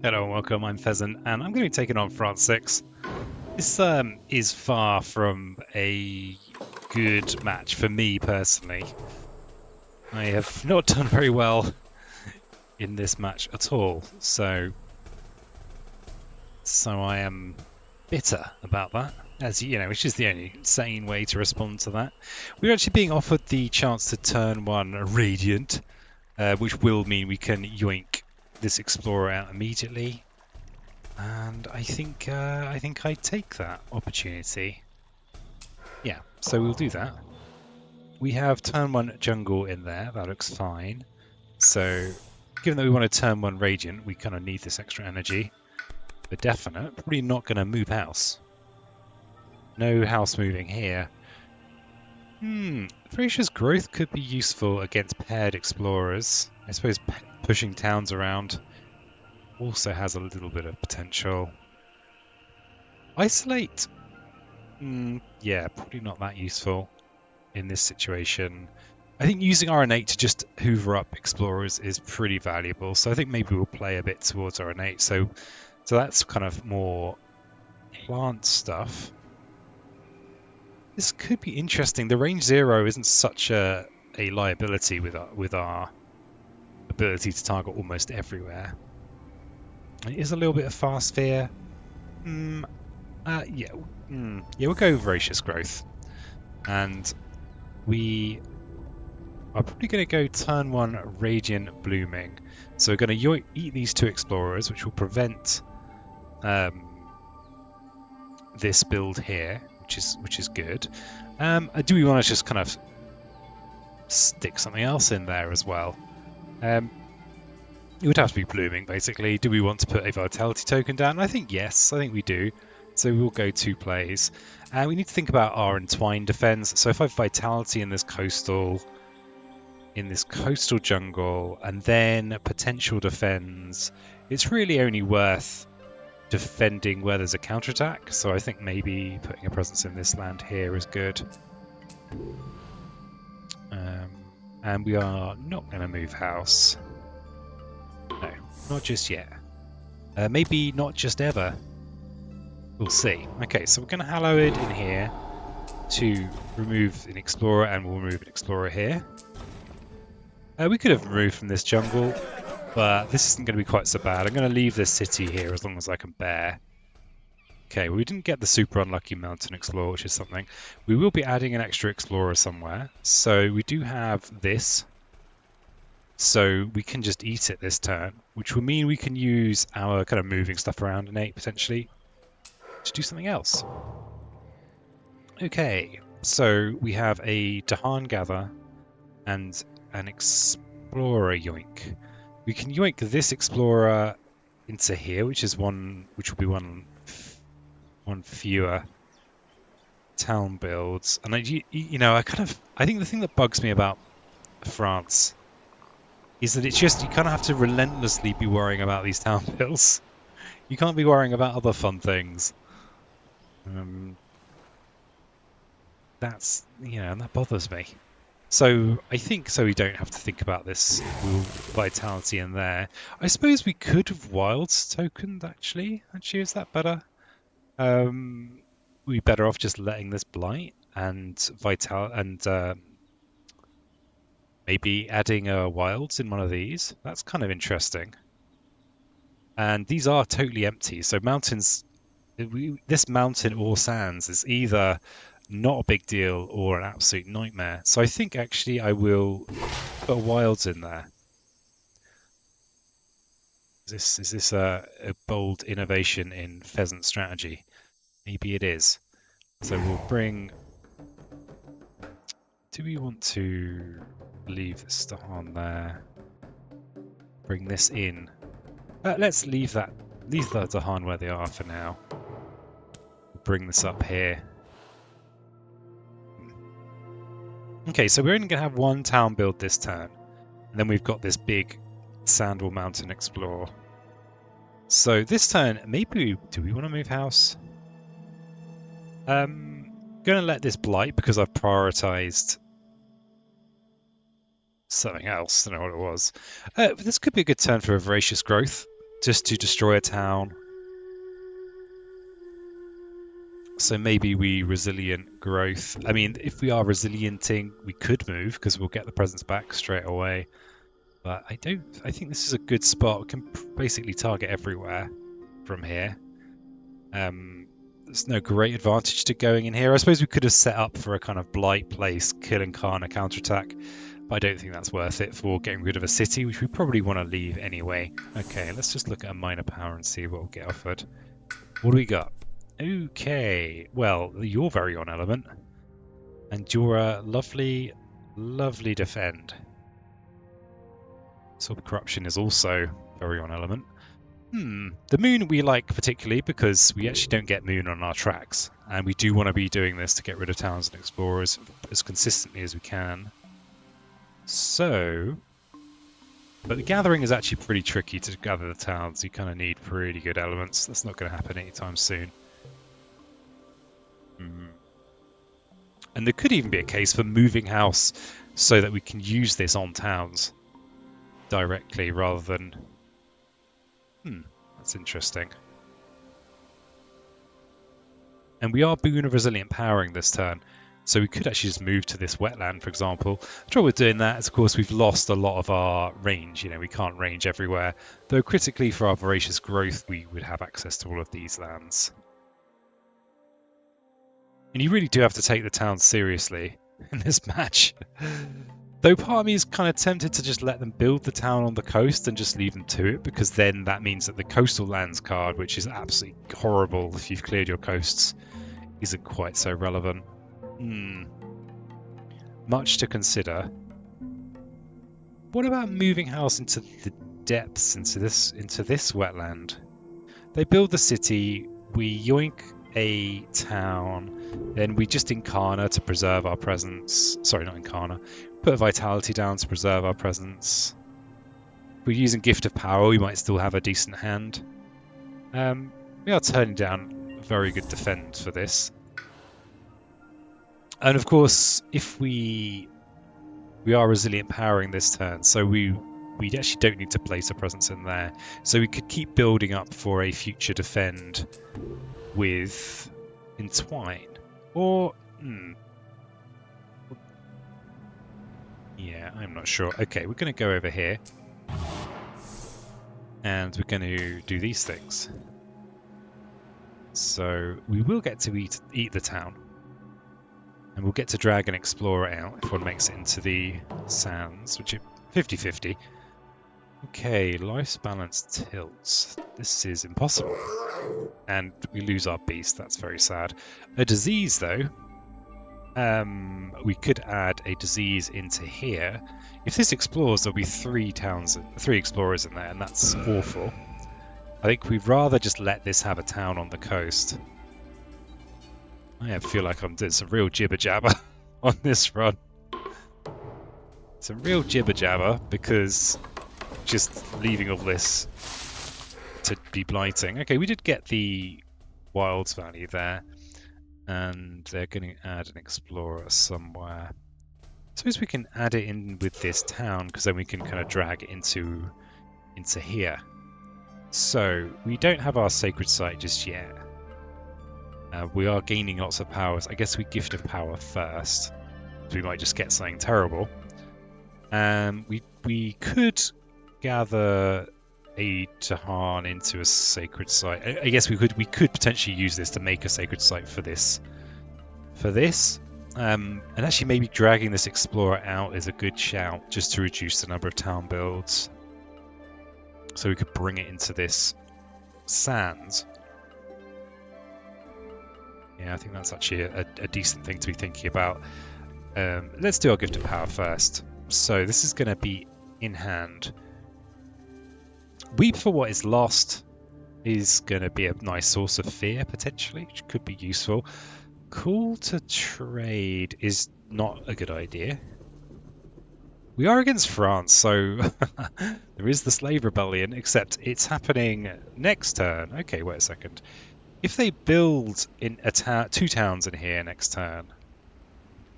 Hello and welcome, I'm Pheasant, and I'm going to be taking on France 6. This is far from a good match for me personally. I have not done very well in this match at all, so I am bitter about that, as you know, which is the only sane way to respond to that. We're actually being offered the chance to turn one Radiant, which will mean we can yoink this Explorer out immediately. And I think I take that opportunity. Yeah, so we'll do that. We have turn one jungle in there. That looks fine. So given that we want to turn one radiant, we kind of need this extra energy. For definite, probably not going to move house. No house moving here. Voracious growth could be useful against paired explorers. I suppose pushing towns around also has a little bit of potential. Isolate. Yeah, probably not that useful in this situation. I think using our innate to just hoover up explorers is pretty valuable. So I think maybe we'll play a bit towards our innate. So that's kind of more plant stuff. This could be interesting. The range 0 isn't such a liability with our ability to target almost everywhere. It is a little bit of fast fear. Yeah, we'll go voracious growth, and we are probably going to go turn one radiant blooming. So we're going to eat these two explorers, which will prevent this build here, which is good. Do we want to just kind of stick something else in there as well? It would have to be blooming, basically. Do we want to put a vitality token down? I think yes. I think we do. So we'll go 2 plays. And we need to think about our entwined defense. So if I have vitality in this coastal jungle, and then potential defends, it's really only worth defending where there's a counterattack. So I think maybe putting a presence in this land here is good. And we are not going to move house. No, not just yet. Maybe not just ever. We'll see. Okay, so we're going to Hallowed in here to remove an explorer, and we'll remove an explorer here. We could have removed from this jungle, but this isn't going to be quite so bad. I'm going to leave this city here as long as I can bear. Okay, well, we didn't get the super unlucky mountain explorer, which is something. We will be adding an extra explorer somewhere. So we do have this. So we can just eat it this turn, which will mean we can use our kind of moving stuff around innate potentially to do something else. Okay, so we have a Dahan Gather and an Explorer yoink. We can yoink this Explorer into here, which will be one fewer town builds. And I think the thing that bugs me about France is that it's just you kind of have to relentlessly be worrying about these town builds. You can't be worrying about other fun things. That bothers me. So I think we don't have to think about this vitality in there. I suppose we could have wilds tokened actually. Is that better? We better off just letting this blight and maybe adding wilds in one of these. That's kind of interesting. And these are totally empty. So mountains, this mountain or sands is either not a big deal or an absolute nightmare. So I think actually I will put wilds in there. Is this a bold innovation in pheasant strategy? Maybe it is. So we'll bring. Do we want to leave the star on there? Bring this in. Let's leave that. Leave the Dahan where they are for now. Bring this up here. Okay, so we're only going to have one town build this turn. And then we've got this big Sandwell Mountain Explorer. So this turn, do we want to move house? Going to let this blight because I've prioritized something else. I don't know what it was. This could be a good turn for a voracious growth. just to destroy a town. So maybe we resilient growth. I mean, if we are resilienting, we could move because we'll get the presence back straight away. But I think this is a good spot. We can basically target everywhere from here. There's no great advantage to going in here. I suppose we could have set up for a kind of blight place, kill Incarna counterattack, but I don't think that's worth it for getting rid of a city, which we probably want to leave anyway. Okay, let's just look at a minor power and see what we'll get offered. What do we got? Okay, well, you're very on element, and you're a lovely, lovely defend. Sword corruption is also very on element. The moon we like particularly because we actually don't get moon on our tracks, and we do want to be doing this to get rid of towns and explorers as consistently as we can. So, but the gathering is actually pretty tricky to gather the towns. You kind of need pretty good elements. That's not going to happen anytime soon. And there could even be a case for moving house so that we can use this on towns directly rather than... that's interesting. And we are Boon of Resilient Powering this turn, so we could actually just move to this wetland, for example. The trouble with doing that is, of course, we've lost a lot of our range. You know, we can't range everywhere. Though critically for our Voracious Growth, we would have access to all of these lands. And you really do have to take the town seriously in this match. Though part of me is kind of tempted to just let them build the town on the coast and just leave them to it, because then that means that the coastal lands card, which is absolutely horrible if you've cleared your coasts, isn't quite so relevant. Much to consider. What about moving house into the depths, into this wetland? They build the city, we yoink a town, then we just Incarna to preserve our presence. Sorry, not Incarna. Put a Vitality down to preserve our presence. If we're using Gift of Power, we might still have a decent hand. We are turning down a very good defend for this. And of course, if we are Resilient Powering this turn, so we actually don't need to place a presence in there. So we could keep building up for a future defend with Entwine. Or... yeah, I'm not sure. Okay, we're going to go over here. And we're going to do these things. So we will get to eat the town. And we'll get to drag an explorer out if one makes it into the sands, which are 50-50. Okay, life's balance tilts. This is impossible. And we lose our beast, that's very sad. A disease, though. We could add a disease into here. If this explores, there'll be 3 explorers in there, and that's awful. I think we'd rather just let this have a town on the coast. I feel like I'm doing some real jibber jabber on this run. Some real jibber jabber because just leaving all this to be blighting. Okay, we did get the wilds value there, and they're going to add an explorer somewhere. I suppose we can add it in with this town because then we can kind of drag it into here. So we don't have our sacred site just yet. We are gaining lots of powers. I guess we Gift of Power first. So we might just get something terrible. We could gather a Tahan into a sacred site. I guess we could potentially use this to make a sacred site for this. And actually maybe dragging this explorer out is a good shout just to reduce the number of town builds. So we could bring it into this sands. Yeah, I think that's actually a decent thing to be thinking about. Let's do our Gift of Power first. So this is going to be in hand. Weep for what is lost is going to be a nice source of fear, potentially, which could be useful. Call to trade is not a good idea. We are against France, so there is the slave rebellion, except it's happening next turn. Okay, wait a second. If they build in 2 towns in here next turn,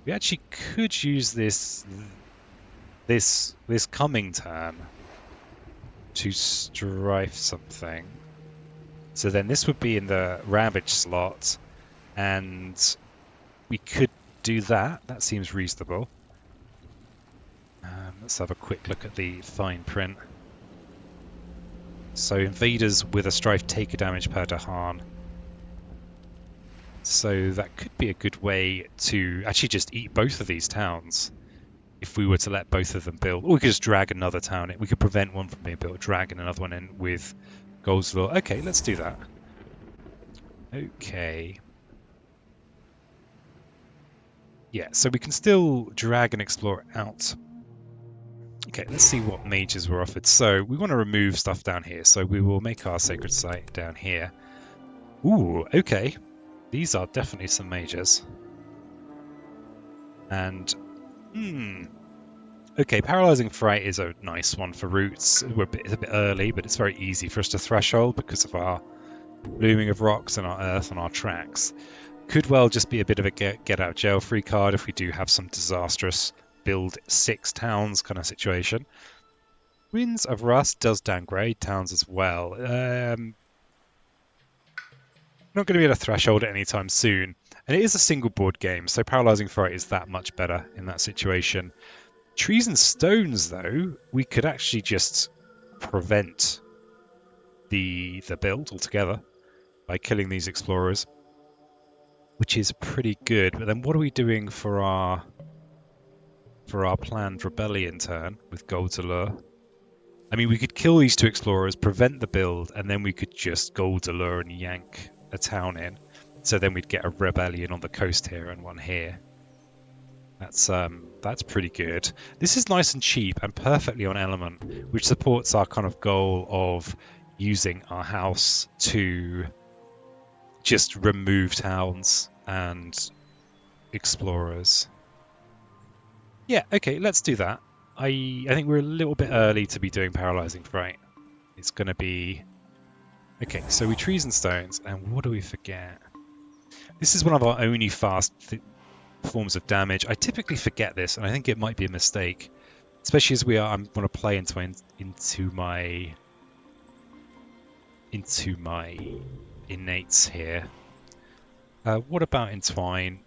we actually could use this coming turn to strife something. So then this would be in the ravage slot, and we could do that. That seems reasonable. Let's have a quick look at the fine print. So invaders with a strife take a damage per Dahan. So that could be a good way to actually just eat both of these towns if we were to let both of them build. Or we could just drag another town in. We could prevent one from being built, drag another one in with Gold's Law. Okay, let's do that. Okay. Yeah, so we can still drag and explore out. Okay, let's see what mages were offered. So we want to remove stuff down here. So we will make our sacred site down here. Ooh, okay. These are definitely some mages. And, okay, Paralyzing Fright is a nice one for roots. It's a bit early, but it's very easy for us to threshold because of our blooming of rocks and our earth and our tracks. Could well just be a bit of a get out jail free card if we do have some disastrous build 6 towns kind of situation. Winds of Rust does downgrade towns as well. Not going to be able to threshold it anytime soon. And it is a single board game, so Paralyzing Fright is that much better in that situation. Trees and Stones, though, we could actually just prevent the build altogether by killing these explorers, which is pretty good. But then what are we doing for our planned rebellion turn with Gold's Allure? I mean, we could kill these 2 explorers, prevent the build, and then we could just Gold's Allure and yank a town in. So then we'd get a rebellion on the coast here and one here. That's pretty good. This is nice and cheap and perfectly on element, which supports our kind of goal of using our house to just remove towns and explorers. Yeah, okay, let's do that. I think we're a little bit early to be doing Paralyzing Fright. It's going to be... Okay, so we Trees and Stones, and what do we forget? This is one of our only fast forms of damage. I typically forget this, and I think it might be a mistake, especially as I'm going to play into my innates here. What about Entwine?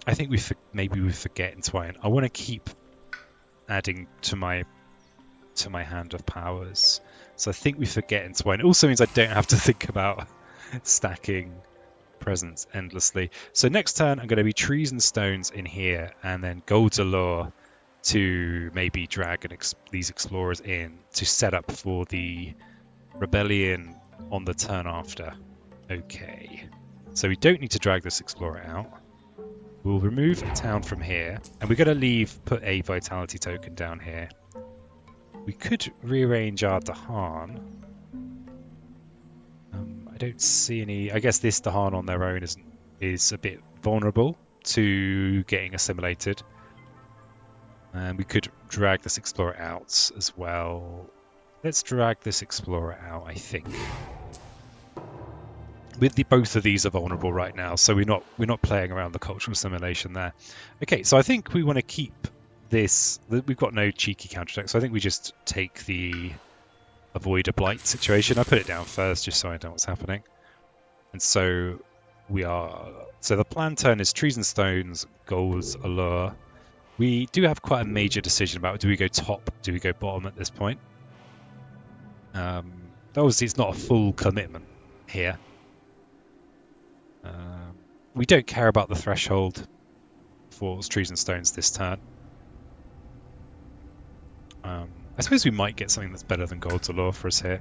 I think maybe we forget Entwine. I want to keep adding to my hand of powers, so I think we forget Entwine. It also means I don't have to think about stacking presents endlessly. So next turn I'm going to be Trees and Stones in here, and then Gold's Allure to maybe drag these explorers in to set up for the rebellion on the turn after. Okay, so we don't need to drag this explorer out. We'll remove a town from here, and we're going to put a vitality token down here. We could rearrange our Dahan. I don't see any... I guess this Dahan on their own is a bit vulnerable to getting assimilated. And we could drag this explorer out as well. Let's drag this explorer out, I think. Both of these are vulnerable right now, so we're not playing around the cultural assimilation there. Okay, so I think we want to keep this. We've got no cheeky counterattack, so I think we just take the avoid a blight situation. I put it down first just so I know what's happening. And so so the plan turn is Trees and Stones, Gold's Allure. We do have quite a major decision about, do we go top, do we go bottom at this point? Obviously it's not a full commitment here. We don't care about the threshold for Trees and Stones this turn. I suppose we might get something that's better than Gold's Allure for us here.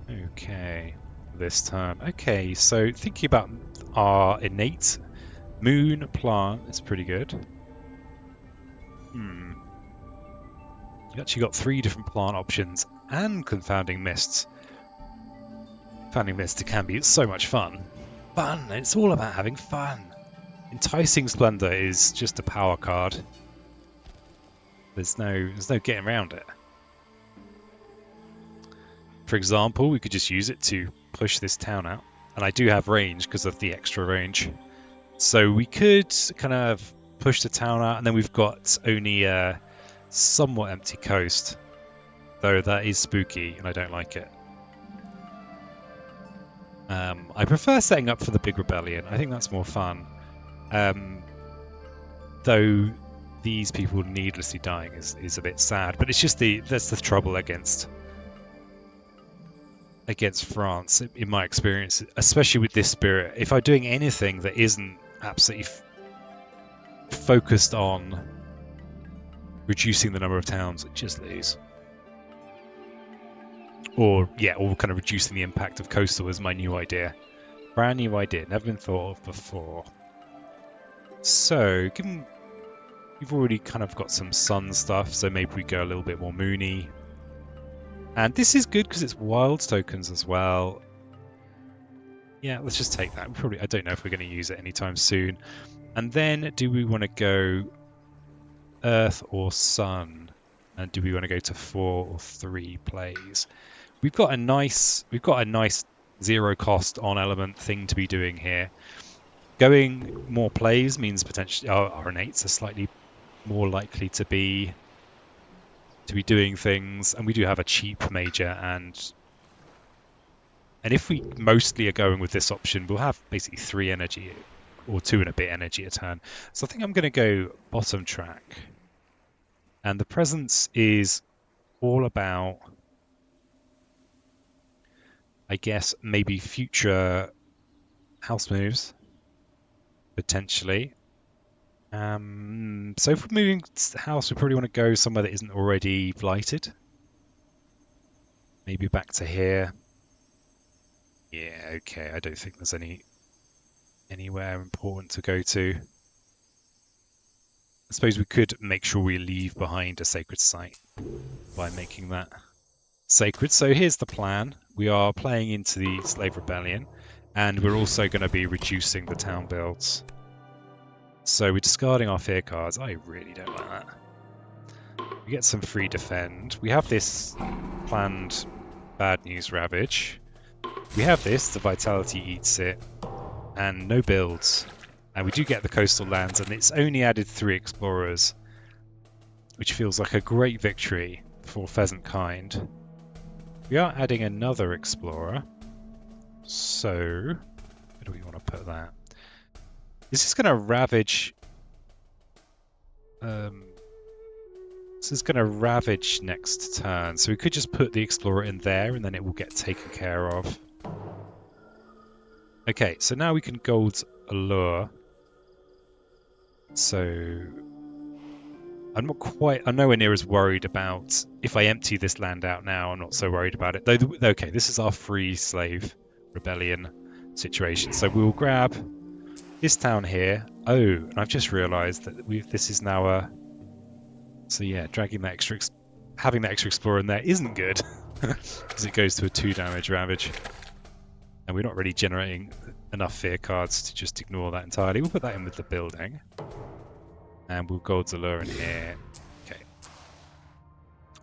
Okay, this turn. Okay, so thinking about our innate Moon plant is pretty good. You actually got 3 different plant options and Confounding Mists. Confounding Mist can be so much fun. Fun! It's all about having fun. Enticing Splendor is just a power card. There's no getting around it. For example, we could just use it to push this town out. And I do have range because of the extra range. So we could kind of push the town out, and then we've got only a somewhat empty coast. though. That is spooky, and I don't like it. I prefer setting up for the big rebellion. I think that's more fun. Though these people needlessly dying is a bit sad, but it's just that's the trouble against France, in my experience, especially with this spirit. If I'm doing anything that isn't absolutely focused on reducing the number of towns, I just lose. Or kind of reducing the impact of coastal is my new idea. Brand new idea, never been thought of before. So, given we've already kind of got some sun stuff, so maybe we go a little bit more moony. And this is good because it's wild tokens as well. Yeah, let's just take that. I don't know if we're going to use it anytime soon. And then, do we want to go Earth or Sun? And do we want to go to 4 or 3 plays? We've got a nice zero cost on element thing to be doing here. Going more plays means potentially our innates are slightly more likely to be doing things, and we do have a cheap major, and if we mostly are going with this option, we'll have basically 3 energy or 2 and a bit energy a turn. So I think I'm going to go bottom track, and the presence is all about, I guess, maybe future house moves potentially. So if we're moving house, we probably want to go somewhere that isn't already blighted. Maybe back to here. Yeah, okay. I don't think there's anywhere important to go to. I suppose we could make sure we leave behind a sacred site by making that sacred. So here's the plan. We are playing into the Slave Rebellion, and we're also going to be reducing the town builds. So we're discarding our fear cards. I really don't like that. We get some free defend. We have this planned bad news ravage. We have this, the vitality eats it, and no builds. And we do get the coastal lands, and it's only added 3 explorers, which feels like a great victory for Pheasant Kind. We are adding another explorer. So, where do we want to put that? This is going to ravage. This is going to ravage next turn, so we could just put the explorer in there, and then it will get taken care of. Okay, so now we can gold allure. So I'm nowhere near as worried about if I empty this land out now. I'm not so worried about it. Though, okay, this is our free slave rebellion situation, so we'll grab this town here. Oh, and I've just realised that this is now a. So yeah, dragging that having that extra explorer in there isn't good because it goes to a 2 damage ravage, and we're not really generating enough fear cards to just ignore that entirely. We'll put that in with the building, and we'll gold allure in here.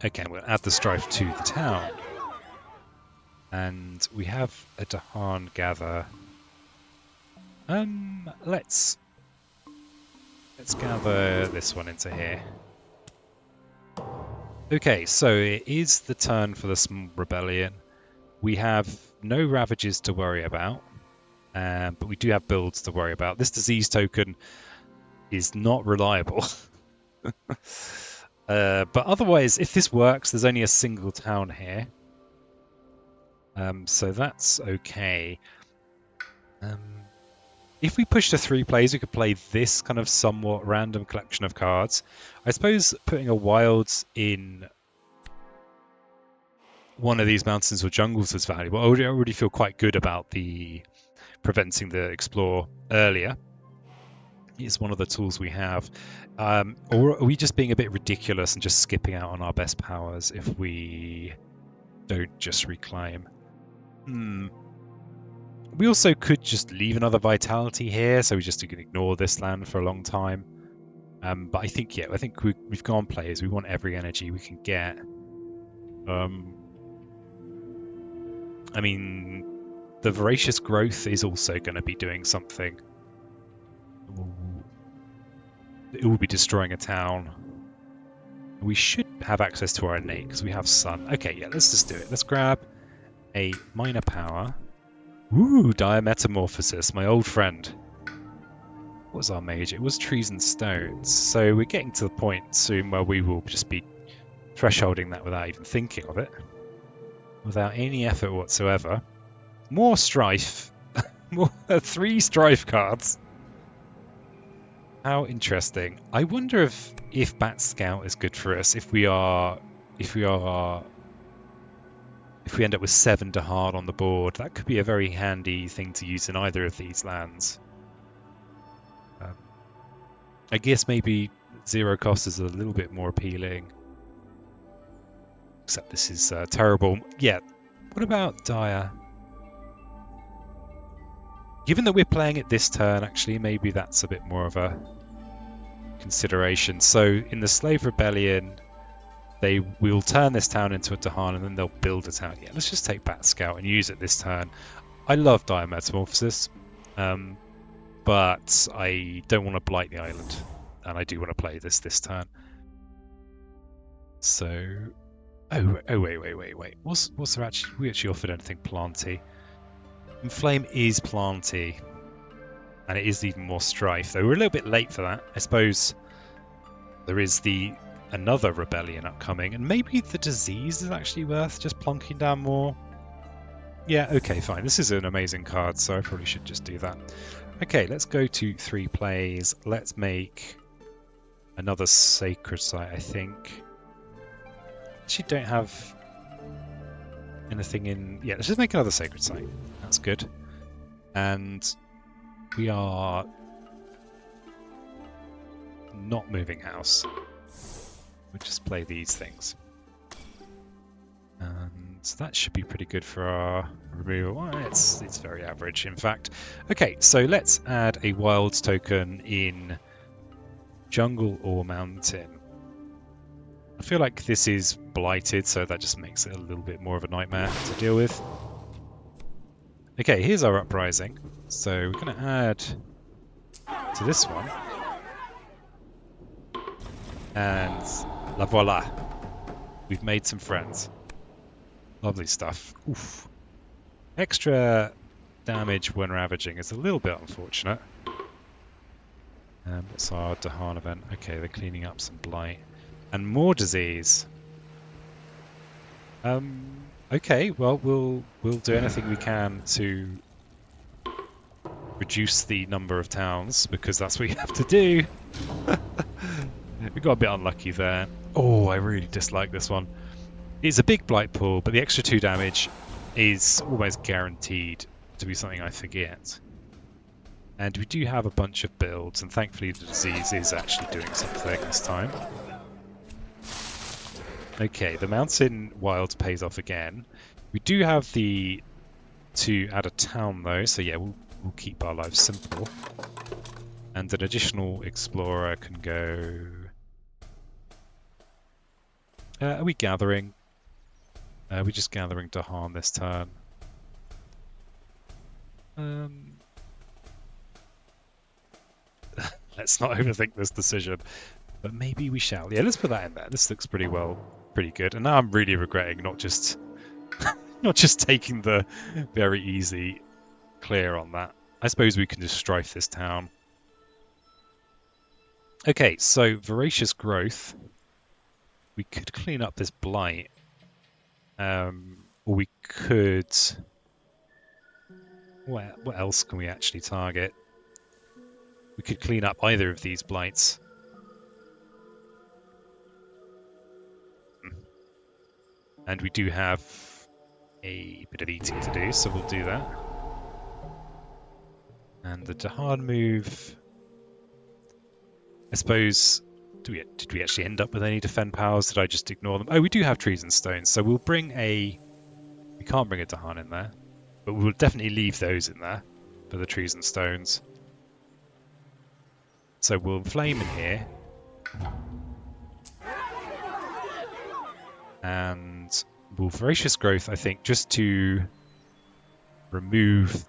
Okay, we'll add the strife to the town, and we have a Dahan gather. Let's gather this one into here. Okay, so it is the turn for the small rebellion. We have no ravages to worry about, but we do have builds to worry about. This disease token is not reliable. But otherwise, if this works, there's only a single town here. So that's okay. If we push to 3 plays, we could play this kind of somewhat random collection of cards. I suppose putting a wilds in one of these mountains or jungles is valuable. I already feel quite good about the preventing the explore earlier. It's one of the tools we have. Or are we just being a bit ridiculous and just skipping out on our best powers if we don't just reclaim? We also could just leave another vitality here, so we just can ignore this land for a long time. But I think we've gone players. We want every energy we can get. I mean, the voracious growth is also going to be doing something. It will be destroying a town. We should have access to our innate because we have sun. Okay, yeah, let's just do it. Let's grab a minor power. Ooh, Diametamorphosis, my old friend. What was our mage? It was trees and stones. So we're getting to the point soon where we will just be thresholding that without even thinking of it. Without any effort whatsoever. More strife. More 3 strife cards. How interesting. I wonder if Bat Scout is good for us if we end up with 7 Dahan on the board. That could be a very handy thing to use in either of these lands. I guess maybe 0 cost is a little bit more appealing. Except this is terrible. Yeah, what about Dire? Given that we're playing it this turn, actually, maybe that's a bit more of a consideration. So in the Slave Rebellion, they will turn this town into a Dahan and then they'll build a town. Yeah, let's just take Bat Scout and use it this turn. I love Diametamorphosis, but I don't want to blight the island, and I do want to play this turn. So, wait. What's there actually? We actually offered anything planty. Inflame is planty, and it is even more strife. Though we're a little bit late for that. I suppose there is another rebellion upcoming, and maybe the disease is actually worth just plonking down more. Yeah, okay, fine. This is an amazing card, so I probably should just do that. Okay, let's go to 3 plays. Let's make another Sacred Site, I think. Actually, don't have anything in... Yeah, let's just make another Sacred Site. That's good. And we are not moving house. We'll just play these things. And that should be pretty good for our removal. Well, it's very average, in fact. Okay, so let's add a wild token in jungle or mountain. I feel like this is blighted, so that just makes it a little bit more of a nightmare to deal with. Okay, here's our uprising. So we're going to add to this one. And la voila. We've made some friends. Lovely stuff. Oof. Extra damage when ravaging is a little bit unfortunate. What's our Dahan event? Okay, they're cleaning up some blight. And more disease. Okay, well, we'll do anything we can to reduce the number of towns, because that's what you have to do. We got a bit unlucky there. Oh, I really dislike this one. It's a big blight pool, but the extra 2 damage is almost guaranteed to be something I forget. And we do have a bunch of builds, and thankfully the disease is actually doing something this time. Okay, the mountain wild pays off again. We do have to add a town though, so yeah, we'll keep our lives simple. And an additional explorer can go... are we gathering? We're just gathering Dahan this turn. Let's not overthink this decision, but maybe we shall. Yeah, let's put that in there. This looks pretty good. And now I'm really regretting not just taking the very easy clear on that. I suppose we can just strife this town. Okay, so Voracious Growth. We could clean up this blight. Or we could... What else can we actually target? We could clean up either of these blights. And we do have a bit of eating to do, so we'll do that. And the Dahan move... I suppose... Did we actually end up with any defend powers? Did I just ignore them? Oh, we do have trees and stones, so we'll bring a... We can't bring a Dahan in there, but we'll definitely leave those in there for the trees and stones. So we'll flame in here. And we'll Voracious Growth, I think, just to remove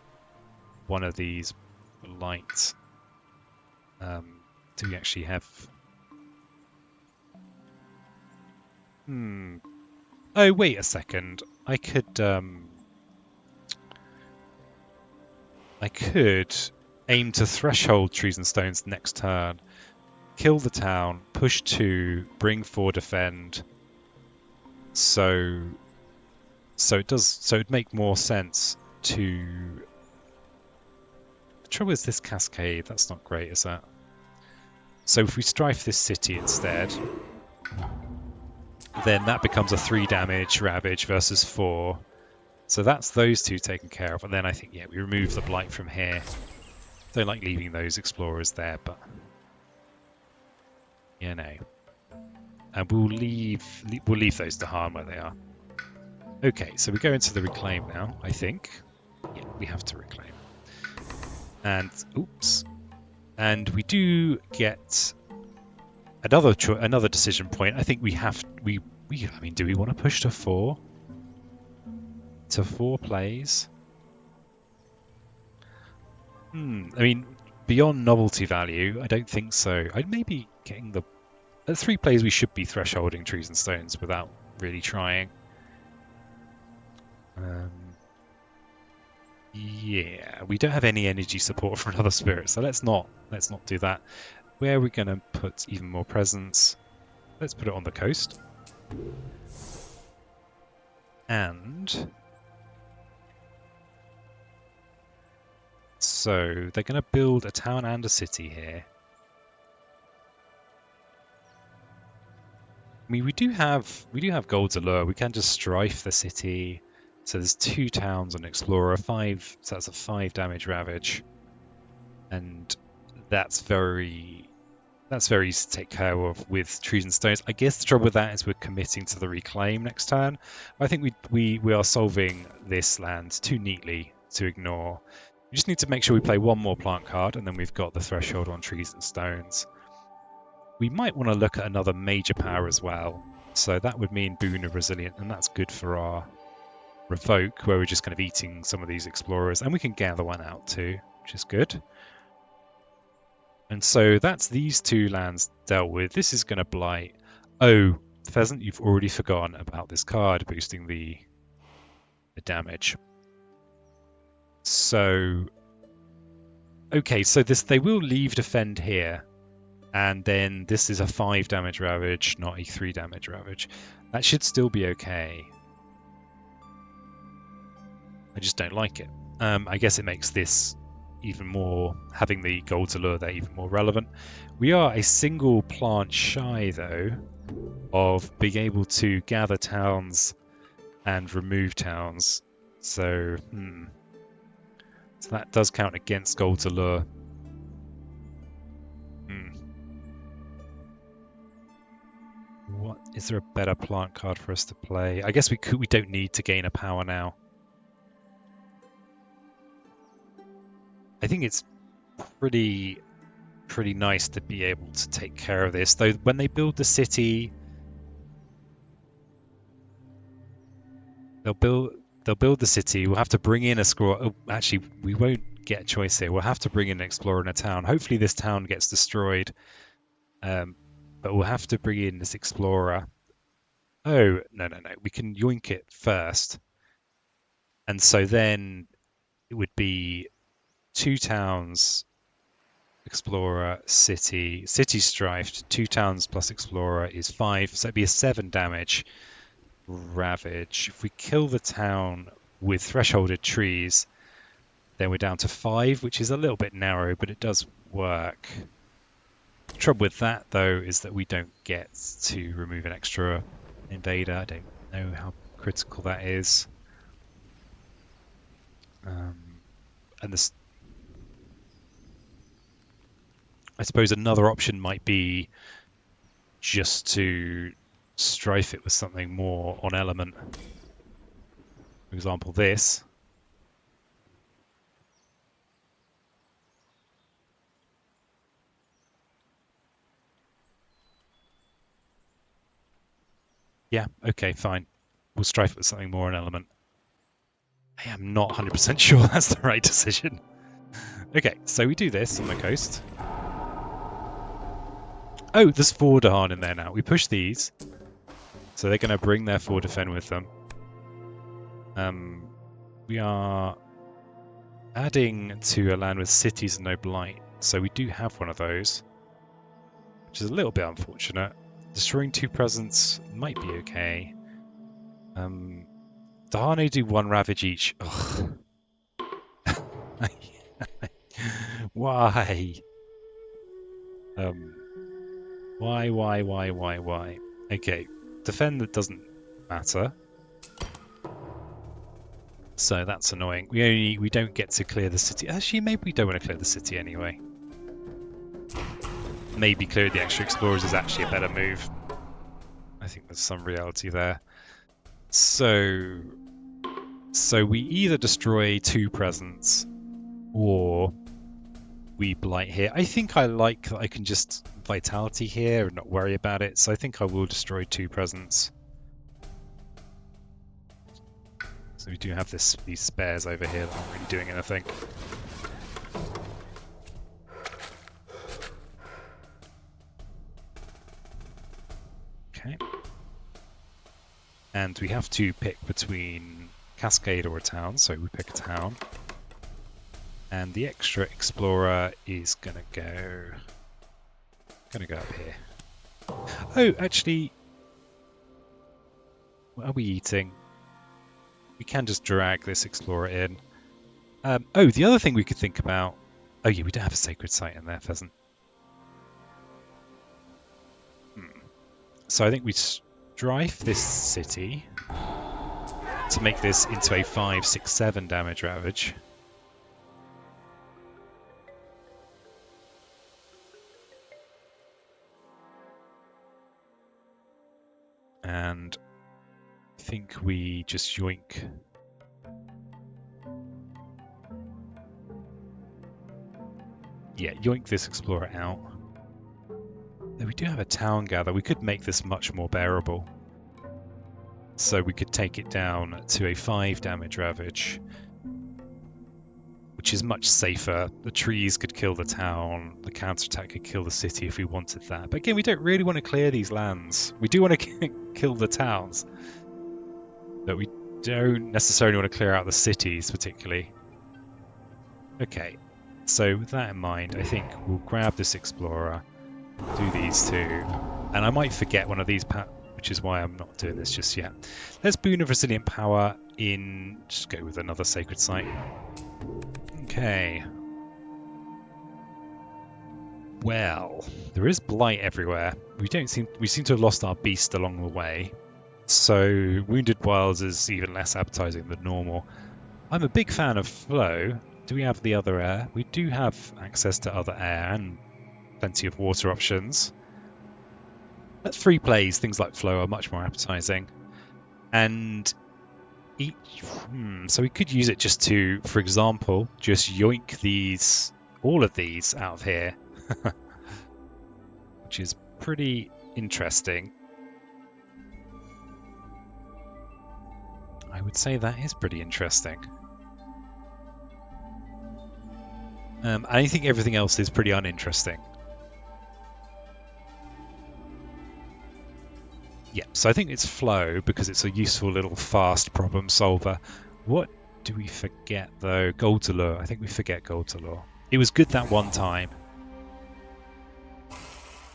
one of these lights. Do we actually have... Oh, wait a second. I could aim to threshold trees and stones next turn, kill the town, push 2, bring 4, defend. So it'd make more sense to. The trouble is this cascade. That's not great, is that? So if we strife this city instead, then that becomes a 3 damage Ravage versus 4. So that's those 2 taken care of. And then I think, yeah, we remove the Blight from here. Don't like leaving those explorers there, but yeah, no. And we'll leave those to harm where they are. Okay, so we go into the reclaim now, I think. Yeah, we have to reclaim. And oops. And we do get another decision point. I think we have I mean, do we want to push to 4? To 4 plays? I mean, beyond novelty value, I don't think so. I'd maybe getting the at 3 plays we should be thresholding trees and stones without really trying. Yeah, we don't have any energy support for another spirit, so let's not do that. Where are we going to put even more presence? Let's put it on the coast. And so they're going to build a town and a city here. I mean, we do have Gold's Allure. We can just strife the city. So there's 2 towns on Explorer, 5. So that's a 5 damage Ravage, and that's very easy to take care of with trees and stones. I guess the trouble with that is we're committing to the reclaim next turn. I think we are solving this land too neatly to ignore. We just need to make sure we play 1 more plant card, and then we've got the threshold on trees and stones. We might want to look at another major power as well. So that would mean Boon of Resilient, and that's good for our Revoke, where we're just kind of eating some of these explorers, and we can gather 1 out too, which is good. And so that's these 2 lands dealt with. This is going to blight. Oh, Pheasant, you've already forgotten about this card boosting the damage. So, okay, so they will leave defend here, and then this is a 5 damage Ravage, not a 3 damage Ravage. That should still be okay. I just don't like it. I guess it makes this even more, having the Gold's Allure there, even more relevant. We are a single plant shy, though, of being able to gather towns and remove towns. So, so that does count against Gold's Allure. What is there a better plant card for us to play? I guess we don't need to gain a power now. I think it's pretty nice to be able to take care of this. Though when they build the city, they'll build the city. We'll have to bring in a scroll. Oh, actually, we won't get a choice here. We'll have to bring in an explorer in a town. Hopefully, this town gets destroyed. But we'll have to bring in this explorer. Oh, no. We can yoink it first. And so then it would be 2 towns, explorer, city strifed. 2 towns plus explorer is 5, so it'd be a 7 damage Ravage. If we kill the town with thresholded trees, then we're down to 5, which is a little bit narrow, but it does work. The trouble with that, though, is that we don't get to remove an extra invader. I don't know how critical that is. And this, I suppose another option might be just to strife it with something more on element. For example, this. Yeah, okay, fine. We'll strife it with something more on element. I am not 100% sure that's the right decision. Okay, so we do this on the coast. Oh, there's 4 Dahan in there now. We push these. So they're going to bring their 4 defend with them. We are adding to a land with cities and no blight. So we do have one of those, which is a little bit unfortunate. Destroying 2 presence might be okay. Dahane do 1 ravage each. Ugh. Why? Why? Okay, defend that doesn't matter. So that's annoying. We don't get to clear the city. Actually, maybe we don't want to clear the city anyway. Maybe clearing the extra explorers is actually a better move. I think there's some reality there. So we either destroy 2 presence or we blight here. I think I like that I can just vitality here and not worry about it. So I think I will destroy 2 presence. So we do have these spares over here that aren't really doing anything. Okay. And we have to pick between Cascade or a town, so we pick a town. And the extra explorer is gonna go up here. Oh, actually, what are we eating? We can just drag this explorer in. Oh, the other thing we could think about. Oh yeah, we don't have a sacred site in there, Pheasant. So I think we strife this city to make this into a 5, 6, 7 damage ravage. And I think we just yoink. Yeah, yoink this explorer out. Though we do have a town gather. We could make this much more bearable. So we could take it down to a 5 damage ravage, which is much safer. The trees could kill the town, the counterattack could kill the city if we wanted that. But again, we don't really want to clear these lands. We do want to kill the towns, but we don't necessarily want to clear out the cities particularly. Okay, so with that in mind, I think we'll grab this explorer, do these 2, and I might forget one of these, which is why I'm not doing this just yet. Let's boon of resilient power in, just go with another sacred site. Okay. Well, there is blight everywhere. We seem to have lost our beast along the way. So Wounded Wilds is even less appetizing than normal. I'm a big fan of flow. Do we have the other air? We do have access to other air and plenty of water options. At 3 plays, things like flow are much more appetizing. And so we could use it just to, for example, just yoink all of these out of here, which is pretty interesting. I would say that is pretty interesting. I think everything else is pretty uninteresting. Yeah, so I think it's flow because it's a useful little fast problem solver. What do we forget though? Goldalure. I think we forget Goldalure. It was good that one time.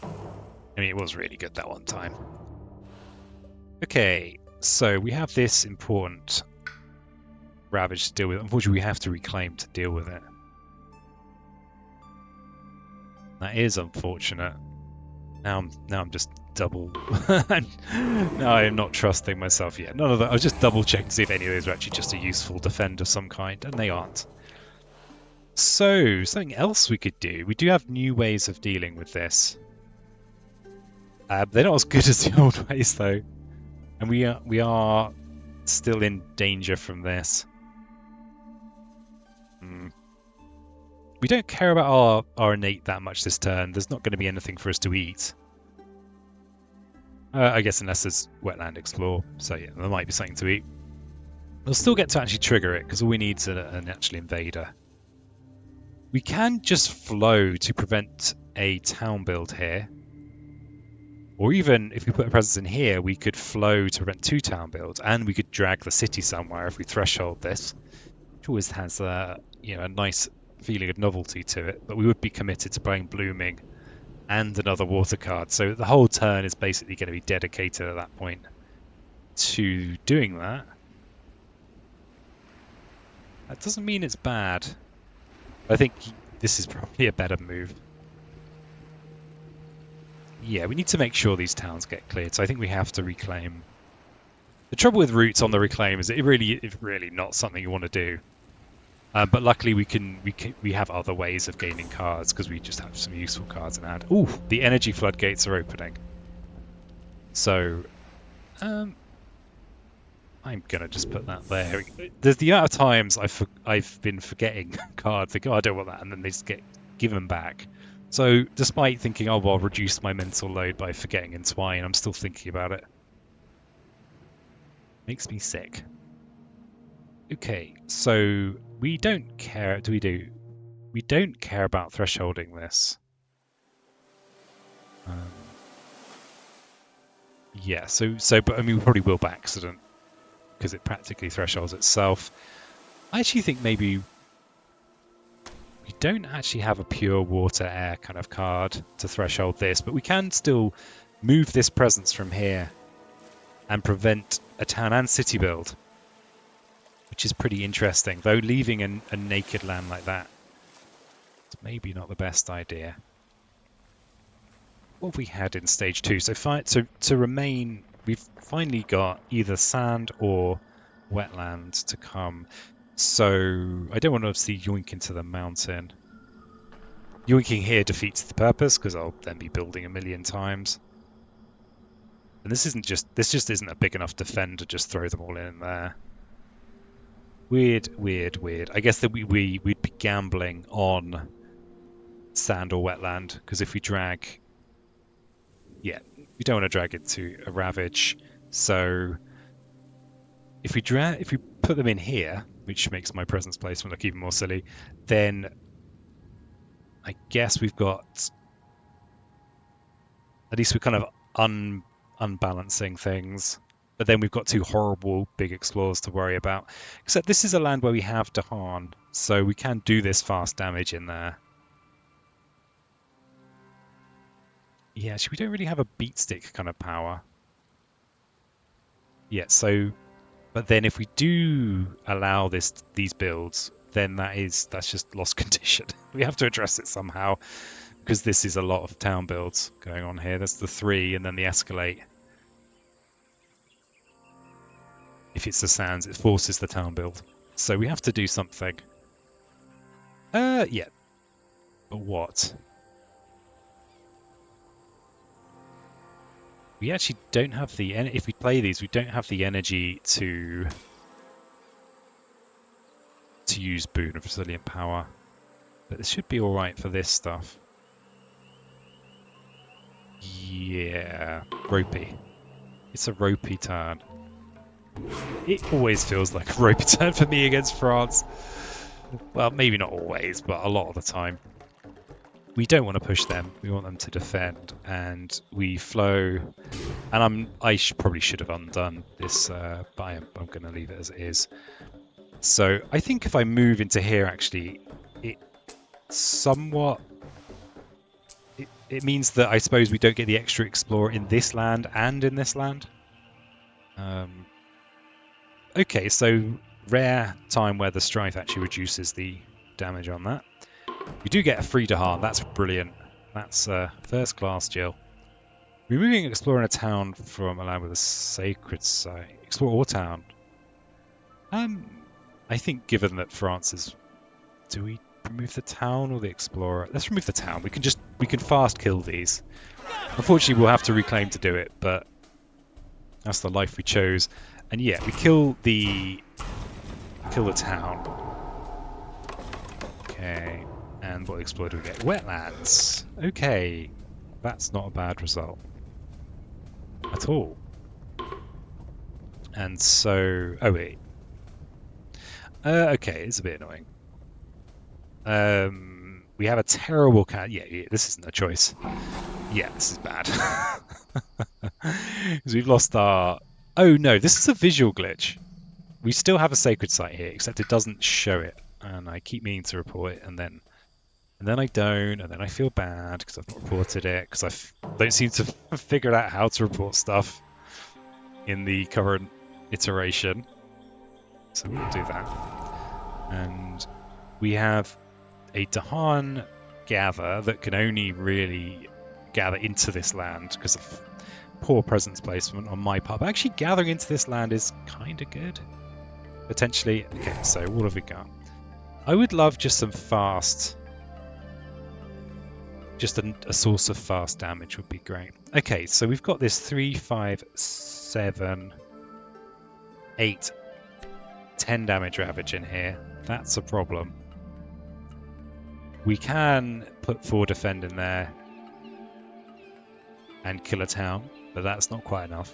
I mean, it was really good that one time. Okay, so we have this important ravage to deal with. Unfortunately, we have to reclaim to deal with it. That is unfortunate. Now I'm just double. Now I am not trusting myself yet. None of that. I was just double checking to see if any of those are actually just a useful defend of some kind, and they aren't. So something else we could do. We do have new ways of dealing with this. They're not as good as the old ways though, and we are still in danger from this. We don't care about our innate that much this turn. There's not going to be anything for us to eat. I guess unless there's wetland explore. So yeah, there might be something to eat. We'll still get to actually trigger it because all we need is an actual invader. We can just flow to prevent a town build here. Or even if we put a presence in here, we could flow to prevent 2 town builds, and we could drag the city somewhere if we threshold this, which always has a nice feeling of novelty to it. But we would be committed to playing Blooming and another water card, so the whole turn is basically going to be dedicated at that point to doing that. That doesn't mean it's bad. I think this is probably a better move. Yeah, we need to make sure these towns get cleared, so I think we have to reclaim. The trouble with roots on the reclaim is it's really not something you want to do. But luckily we have other ways of gaining cards because we just have some useful cards in hand. Ooh, the energy floodgates are opening. So, I'm gonna just put that there. There's the amount of times I've been forgetting cards, thinking, oh, I don't want that, and then they just get given back. So, despite thinking, oh, well, I'll reduce my mental load by forgetting Entwine, I'm still thinking about it. Makes me sick. Okay, so we don't care. Do we do? We don't care about thresholding this. Yeah, but I mean, we probably will by accident because it practically thresholds itself. I actually think maybe we don't actually have a pure water air kind of card to threshold this, but we can still move this presence from here and prevent a town and city build, which is pretty interesting, though leaving a naked land like that is maybe not the best idea. What have we had in stage 2? So to remain, we've finally got either sand or wetland to come. So I don't want to obviously yoink into the mountain. Yoinking here defeats the purpose because I'll then be building a million times. And this just isn't a big enough defend to just throw them all in there. Weird. I guess that we'd be gambling on sand or wetland because if we drag, yeah, we don't want to drag into a ravage. So if we put them in here, which makes my presence placement look even more silly, then I guess we've got, at least we're kind of unbalancing things. But then we've got 2 horrible big explorers to worry about. Except this is a land where we have Dahan, so we can do this fast damage in there. Yeah, actually, we don't really have a beat stick kind of power. Yeah, so, but then if we do allow these builds, then that's just lost condition. We have to address it somehow, because this is a lot of town builds going on here. There's the 3 and then the escalate. If it's the sands, it forces the town build. So we have to do something. Yeah. But what? We actually don't have the... If we play these, we don't have the energy to use Boon of Resilient Power. But this should be alright for this stuff. Yeah. Ropey. It's a ropey turn. It always feels like a ropey turn for me against France. Well, maybe not always, but a lot of the time. We don't want to push them. We want them to defend, and we flow. And probably should have undone this, but I'm going to leave it as it is. So I think if I move into here, actually, it somewhat. It means that I suppose we don't get the extra explorer in this land and in this land. Okay, so rare time where the strife actually reduces the damage on that. We do get a free Dahan, that's brilliant. That's first class, Jill. Removing explorer in a town from a land with a sacred site. Explore all town. I think given that France is... Do we remove the town or the explorer? Let's remove the town. We can fast kill these. Unfortunately, we'll have to reclaim to do it, but that's the life we chose. And yeah, we kill the town. Okay, and what explorer do we get? Wetlands. Okay, that's not a bad result at all. And so, oh wait. Okay, it's a bit annoying. We have a terrible cat. Yeah, this isn't a choice. Yeah, this is bad. Because we've lost our... Oh no, this is a visual glitch. We still have a sacred site here, except it doesn't show it. And I keep meaning to report it, and then I don't, and then I feel bad because I've not reported it, because I don't seem to have figured out how to report stuff in the current iteration. So we'll do that. And we have a Dahan gather that can only really gather into this land because of poor presence placement on my part. But actually gathering into this land is kind of good. Potentially. Okay, so what have we got? I would love just some fast... Just a source of fast damage would be great. Okay, so we've got this 3, 5, 7, 8, 10 damage ravage in here. That's a problem. We can put 4 defend in there and kill a town, but that's not quite enough.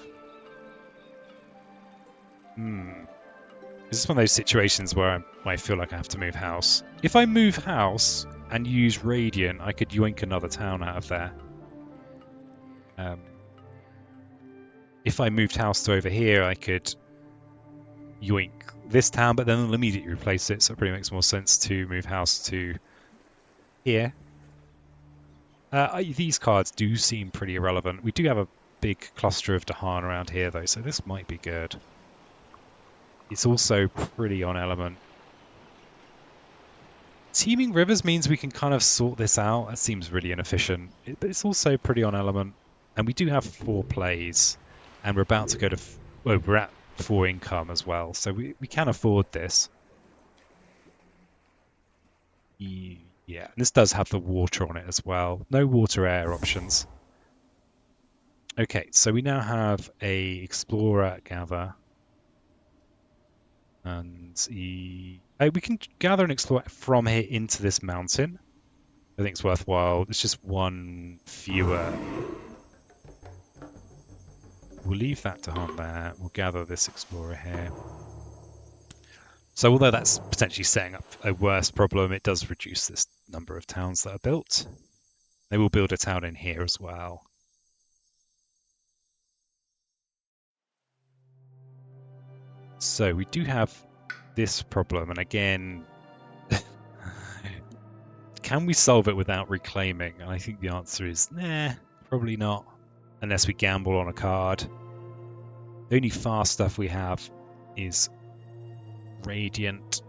This is one of those situations where I feel like I have to move house. If I move house and use Radiant, I could yoink another town out of there. If I moved house to over here, I could yoink this town, but then it'll immediately replace it, so it probably makes more sense to move house to here. These cards do seem pretty irrelevant. We do have a big cluster of Dahan around here, though, so this might be good. It's also pretty on element. Teeming rivers means we can kind of sort this out. That seems really inefficient, but it's also pretty on element. And we do have 4 plays, and we're about to go to... Well, we're at 4 income as well, so we can afford this. Yeah, and this does have the water on it as well. No water-air options. Okay, so we now have a Explorer gather. And we can gather and explore from here into this mountain. I think it's worthwhile. It's just 1 fewer. We'll leave that to hunt there. We'll gather this explorer here. So although that's potentially setting up a worse problem, it does reduce this number of towns that are built. They will build a town in here as well. So we do have this problem, and again, can we solve it without reclaiming? And I think the answer is nah, probably not, unless we gamble on a card. The only fast stuff we have is Radiant,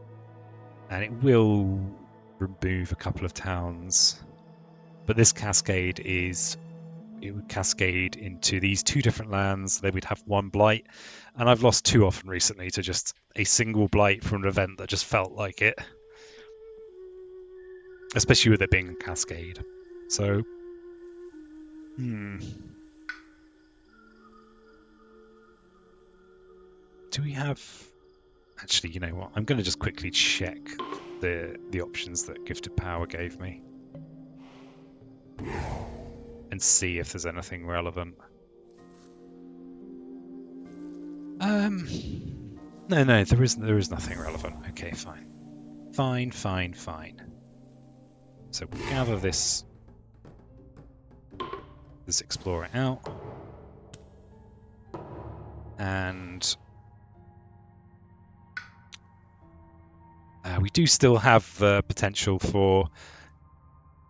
and it will remove a couple of towns. But this cascade it would cascade into these 2 different lands. Then we'd have 1 blight, and I've lost too often recently to just a single blight from an event that just felt like it, especially with it being a cascade. So do we have... Actually, you know what? I'm going to just quickly check the options that Gifted Power gave me and see if there's anything relevant. No, there is nothing relevant. Okay, fine. So we'll gather this explorer out, and we do still have the potential for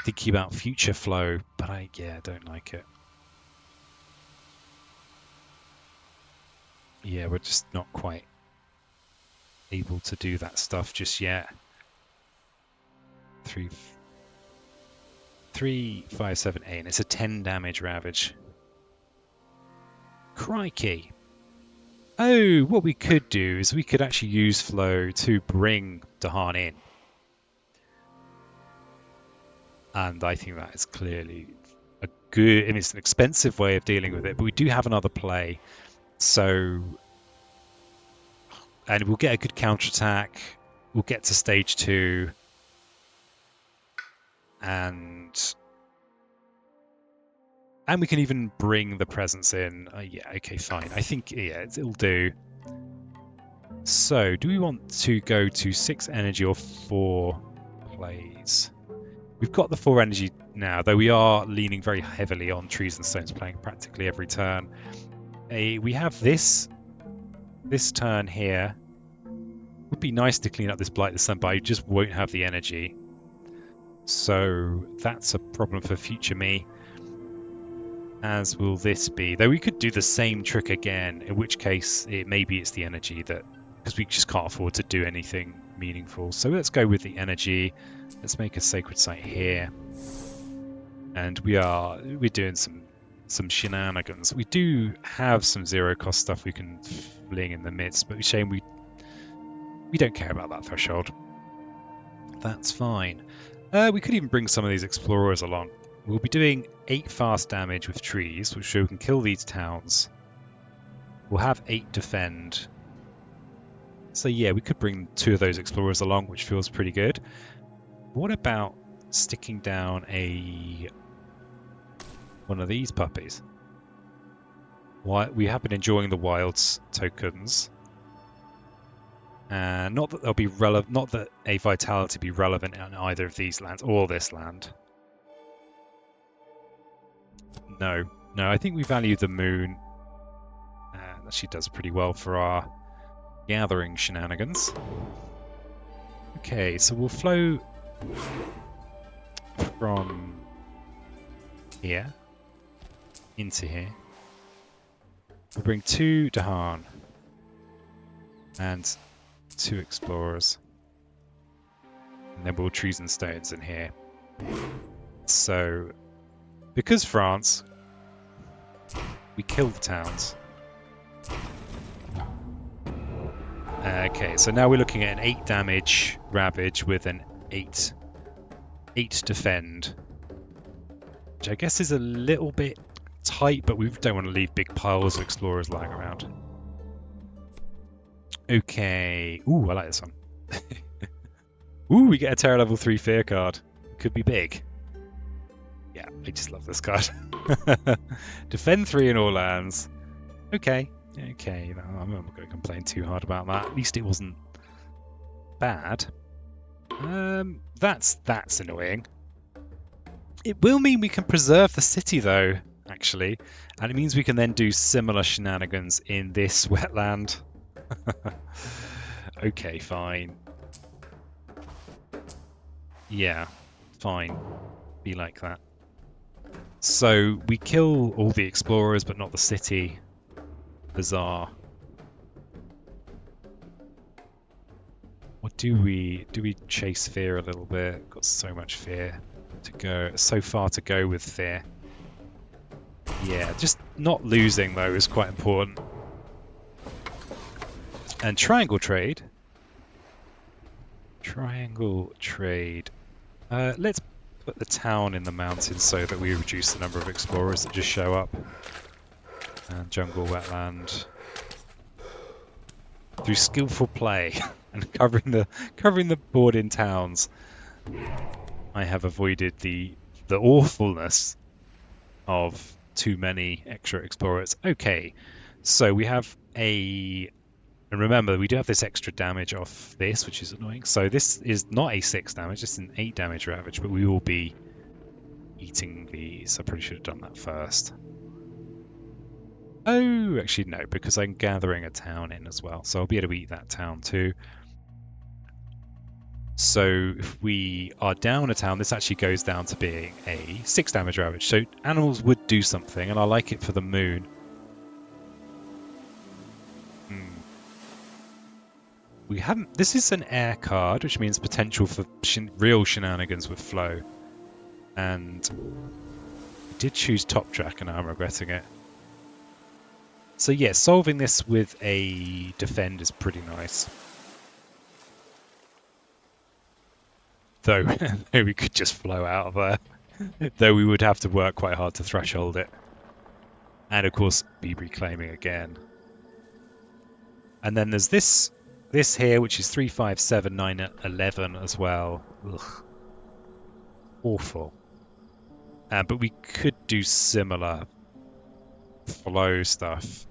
thinking about future flow, but I don't like it. Yeah, we're just not quite able to do that stuff just yet. 3, 5, 7, 8, and it's a 10 damage ravage. Crikey! Oh, what we could do is we could actually use flow to bring Dahan in. And I think that is clearly a good... I mean, it's an expensive way of dealing with it, but we do have another play. So... And we'll get a good counterattack. We'll get to stage 2. And we can even bring the presence in. Yeah, okay, fine. I think, yeah, it'll do. So, do we want to go to 6 energy or 4 plays? We've got the 4 energy now, though we are leaning very heavily on trees and stones playing practically every turn. We have this turn here. Would be nice to clean up this Blight the Sun, but I just won't have the energy. So that's a problem for future me. As will this be. Though we could do the same trick again, in which case maybe it's the energy that... because we just can't afford to do anything meaningful. So let's go with the energy. Let's make a sacred site here. And we're doing some shenanigans. We do have some zero cost stuff we can fling in the midst, but shame we don't care about that threshold. That's fine. We could even bring some of these explorers along. We'll be doing 8 fast damage with trees, which we can kill these towns. We'll have 8 defend. So yeah, we could bring 2 of those explorers along, which feels pretty good. What about sticking down one of these puppies? We have been enjoying the wilds tokens. Not that they'll be relevant. Not that a vitality be relevant in either of these lands or this land. No, I think we value the moon. She does pretty well for our gathering shenanigans. Okay, so we'll flow from here into here. We'll bring 2 Dahan and 2 explorers, and then we'll trees and stones in here. So, because France, we kill the towns. Okay, so now we're looking at an 8 damage Ravage with an 8 defend, which I guess is a little bit tight, but we don't want to leave big piles of explorers lying around. Okay. Ooh, I like this one. Ooh, we get a Terra level 3 fear card. Could be big. Yeah, I just love this card. Defend 3 in all lands. Okay. No, I'm not going to complain too hard about that. At least it wasn't bad. That's annoying. It will mean we can preserve the city, though, actually. And it means we can then do similar shenanigans in this wetland. Okay, fine. Yeah, fine. Be like that. So we kill all the explorers, but not the city. Bizarre. What do we chase fear a little bit? Got so much fear to go, so far to go with fear. Yeah, just not losing though is quite important. And triangle trade. Let's put the town in the mountains so that we reduce the number of explorers that just show up. And jungle, wetland. Through skillful play and covering the board in towns, I have avoided the awfulness of too many extra explorers. Okay, so we have and remember, we do have this extra damage off this, which is annoying. So this is not a 6 damage, it's an 8 damage Ravage, but we will be eating these. I probably should have done that first. Oh, actually no, because I'm gathering a town in as well, so I'll be able to eat that town too. So if we are down a town, this actually goes down to being a 6 damage Ravage. So animals would do something, and I like it for the moon. We haven't. This is an air card, which means potential for real shenanigans with flow. And we did choose top track, and I'm regretting it. So yeah, solving this with a defend is pretty nice. Though we could just flow out of there. Though we would have to work quite hard to threshold it. And of course, be reclaiming again. And then there's this here, which is 3, 5, 7, 9, 11 as well. Ugh. Awful. But we could do similar flow stuff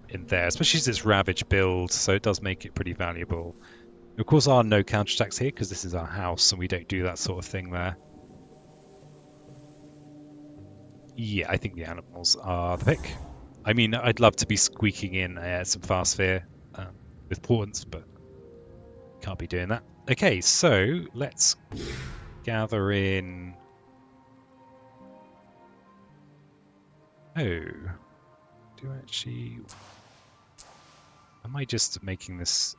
in there, especially as it's Ravage build, so it does make it pretty valuable. Of course, there are no counterattacks here because this is our house and we don't do that sort of thing there. Yeah, I think the animals are the pick. I mean, I'd love to be squeaking in some fast fear with portents, but can't be doing that. Okay, so let's gather in. Oh, do I actually? Am I just making this?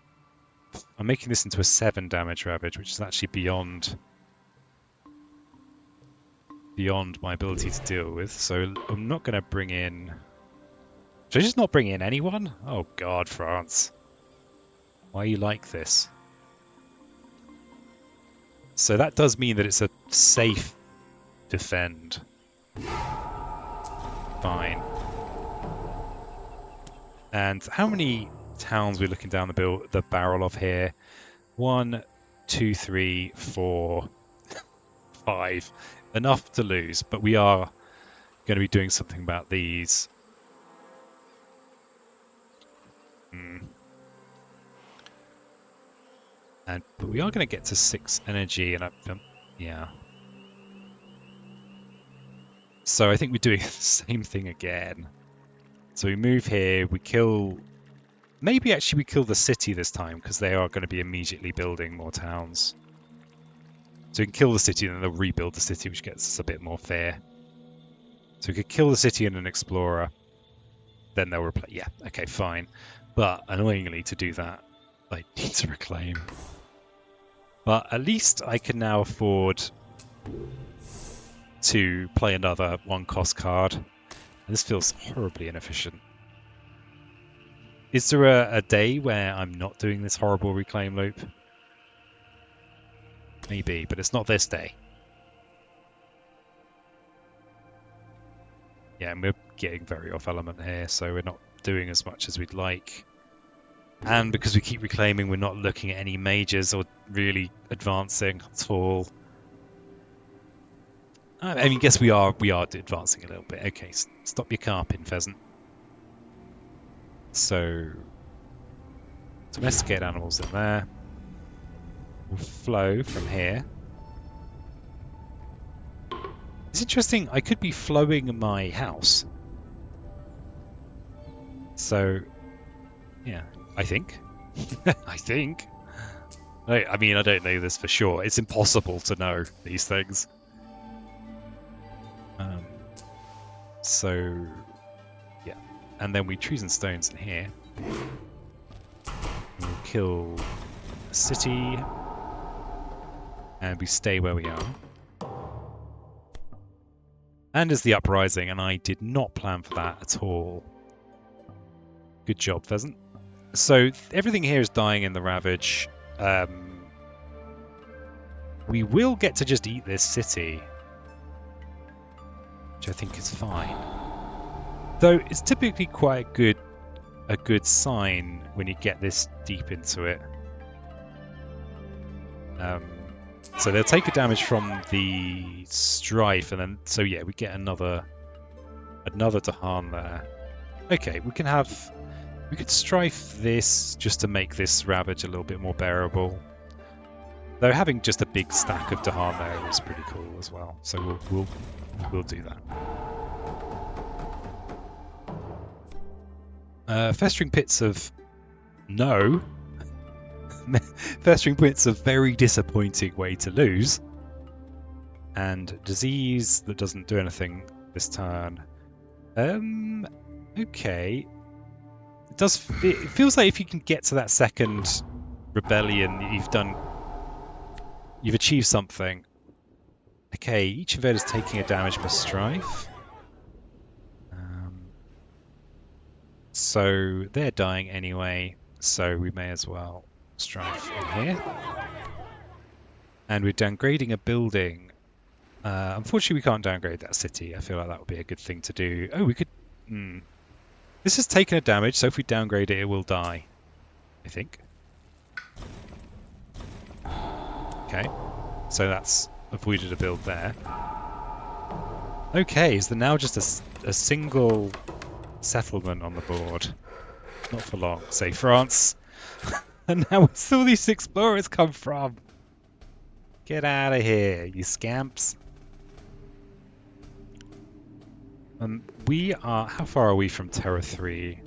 I'm making this into a 7 damage ravage, which is actually beyond my ability to deal with. So I'm not going to bring in. Should I just not bring in anyone? Oh God, France. Why are you like this? So that does mean that it's a safe defend. Fine. And how many towns are we looking down the barrel of here? 1, 2, 3, 4, 5. Enough to lose, but we are going to be doing something about these. But we are going to get to 6 energy, and yeah. So I think we're doing the same thing again. So we move here, we kill. Maybe actually we kill the city this time because they are going to be immediately building more towns. So we can kill the city and then they'll rebuild the city, which gets us a bit more fair. So we could kill the city and an explorer. Then they'll replace. Yeah, okay, fine. But annoyingly, to do that, I need to reclaim. But at least I can now afford to play another 1-cost card. And this feels horribly inefficient. Is there a day where I'm not doing this horrible reclaim loop? Maybe, but it's not this day. Yeah, and we're getting very off element here, so we're not doing as much as we'd like. And because we keep reclaiming, we're not looking at any majors or really advancing at all. I mean, guess we are advancing a little bit. Okay, stop your carping, pheasant. So, domesticate animals in there. We'll flow from here. It's interesting, I could be flowing my house. So, yeah, I think. I think. I mean, I don't know this for sure. It's impossible to know these things. So, yeah. And then we trees and stones in here. We'll kill a city. And we stay where we are. And as the uprising, and I did not plan for that at all. Good job, pheasant. So everything here is dying in the ravage. We will get to just eat this city, which I think is fine. Though it's typically quite a good sign when you get this deep into it. So they'll take a damage from the strife, and then so yeah, we get another Dahan there. Okay, we could strife this just to make this ravage a little bit more bearable. Though having just a big stack of Dahan there is pretty cool as well. So we'll do that. Festering pits of no. Festering pits of very disappointing way to lose. And disease that doesn't do anything this turn. Okay. It feels like if you can get to that second rebellion, you've achieved something. Okay, each of it is taking a damage per strife. So they're dying anyway, so we may as well strife in here. And we're downgrading a building. Unfortunately, we can't downgrade that city. I feel like that would be a good thing to do. Oh, we could... This has taken a damage, so if we downgrade it, it will die. I think. Okay. So that's avoided a build there. Okay, is there now just a single settlement on the board? Not for long. Say France. And now where's all these explorers come from? Get out of here, you scamps. We are... How far are we from Terra 3?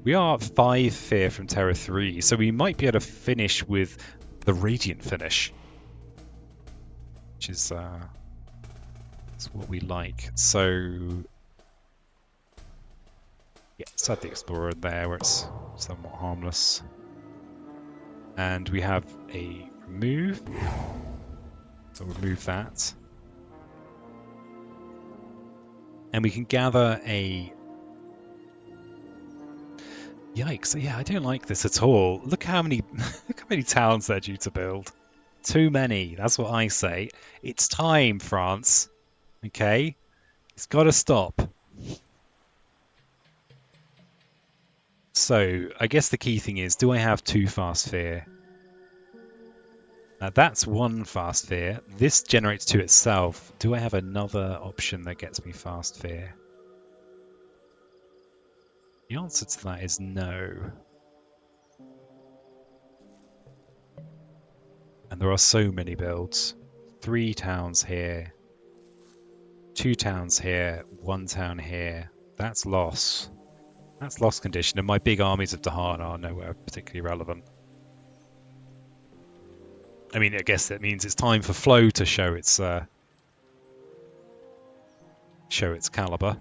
We are 5 fear from Terra 3, so we might be able to finish with the Radiant finish. Which is... that's what we like. So... yeah, let's add the Explorer there where it's somewhat harmless. And we have a remove. So remove that. And we can gather a... Yikes, yeah, I don't like this at all. Look how many look how many towns they're due to build. Too many, that's what I say. It's time, France. Okay? It's gotta stop. So, I guess the key thing is, do I have 2 fast fear? That's 1 fast fear. This generates 2 itself. Do I have another option that gets me fast fear? The answer to that is no. And there are so many builds. 3 towns here. 2 towns here. 1 town here. That's loss. That's loss condition. And my big armies of Dahan are nowhere particularly relevant. I mean, I guess that means it's time for Flow to show its caliber.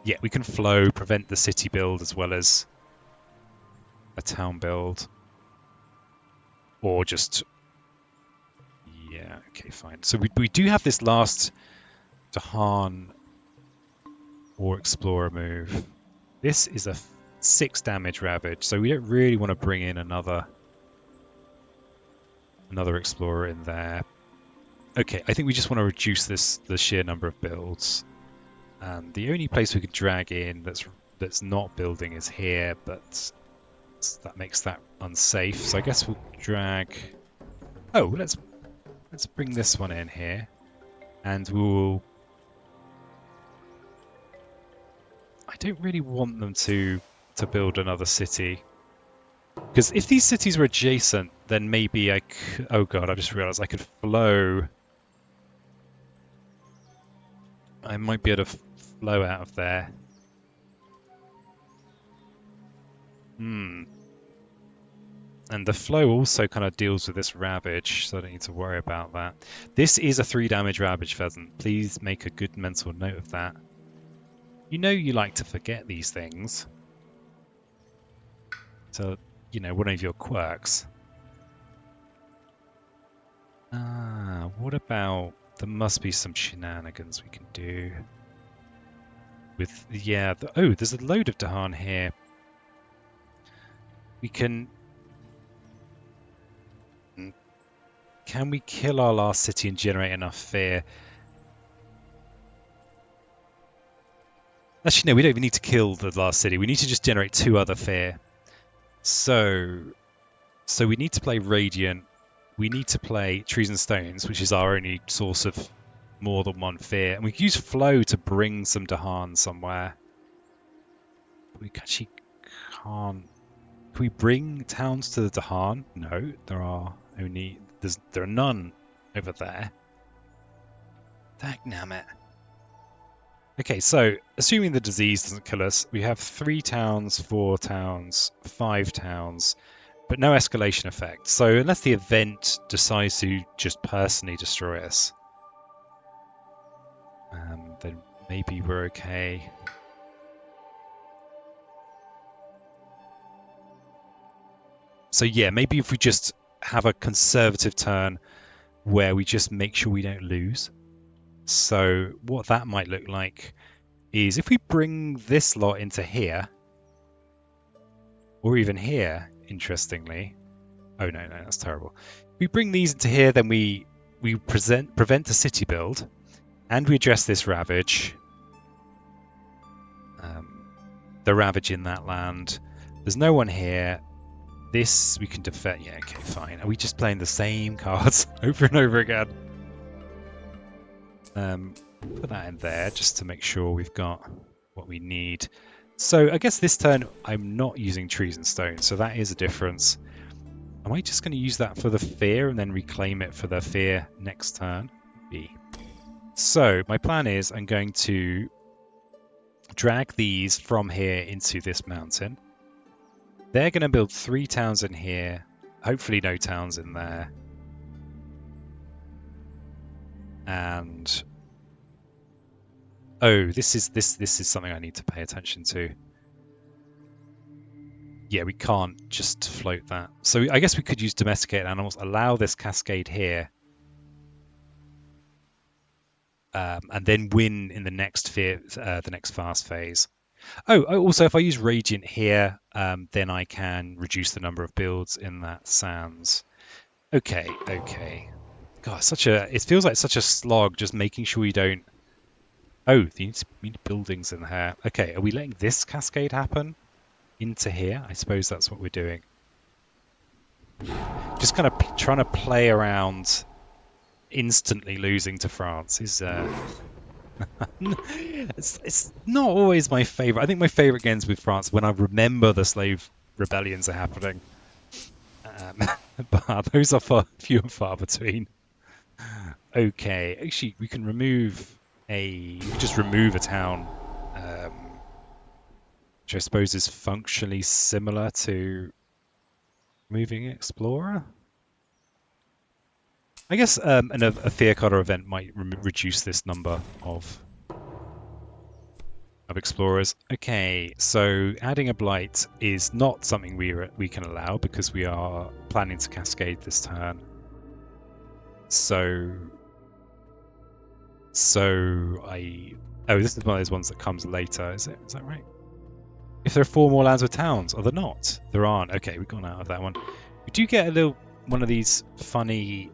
Yeah, we can Flow, prevent the city build as well as a town build. Or just... yeah, okay, fine. So we do have this last Dahan or Explorer move. This is a 6 damage Ravage, so we don't really want to bring in another Explorer in there. Okay, I think we just want to reduce the sheer number of builds. The only place we could drag in that's not building is here, but that makes that unsafe. So I guess we'll drag... oh, let's bring this one in here, and we'll... I don't really want them to build another city, because if these cities were adjacent, then maybe I could... oh god, I just realized I could Flow. I might be able to Flow out of there. And the Flow also kind of deals with this Ravage, so I don't need to worry about that. This is a 3 damage Ravage Pheasant. Please make a good mental note of that. You know you like to forget these things. So, you know, one of your quirks. What about... there must be some shenanigans we can do. With, yeah, oh, there's a load of Dahan here. We can... can we kill our last city and generate enough fear? Actually, no, we don't even need to kill the last city. We need to just generate 2 other fear. So we need to play Radiant. We need to play Trees and Stones, which is our only source of more than 1 fear. And we can use Flow to bring some Dahan somewhere. But we actually can't... can we bring towns to the Dahan? No, there are only... there are none over there. Dagnammit. Okay, so assuming the disease doesn't kill us, we have 3 towns, 4 towns, 5 towns, but no escalation effect. So unless the event decides to just personally destroy us, then maybe we're okay. So yeah, maybe if we just have a conservative turn where we just make sure we don't lose. So what that might look like is if we bring this lot into here, or even here, interestingly. Oh no, that's terrible. If we bring these into here, then we prevent a city build, and we address this Ravage. The Ravage in that land. There's no one here. This we can defend. Yeah, okay, fine. Are we just playing the same cards over and over again? Put that in there just to make sure we've got what we need. So I guess this turn I'm not using trees and stone, so that is a difference. Am I just going to use that for the fear and then reclaim it for the fear next turn? B. So my plan is I'm going to drag these from here into this mountain. They're going to build 3 towns in here, hopefully no towns in there. And oh, this is something I need to pay attention to. Yeah, we can't just float that. So I guess we could use domesticated animals, allow this cascade here, and then win in the next fast phase. Oh, also, if I use Radiant here, then I can reduce the number of builds in that sands. Okay. God, it feels like such a slog just making sure you don't... Oh, you need buildings in here. Okay, are we letting this cascade happen into here? I suppose that's what we're doing. Just kind of trying to play around instantly losing to France is... it's not always my favorite. I think my favorite games with France when I remember the slave rebellions are happening. But those are few and far between. Okay, actually, we can just remove a town, which I suppose is functionally similar to moving Explorer. I guess a Theocotta event might reduce this number of explorers. Okay, so adding a blight is not something we can allow because we are planning to cascade this turn. So this is one of those ones that comes later. Is that right? If there are 4 more lands with towns, or there not? There aren't. Okay, we've gone out of that one. We do get one of these funny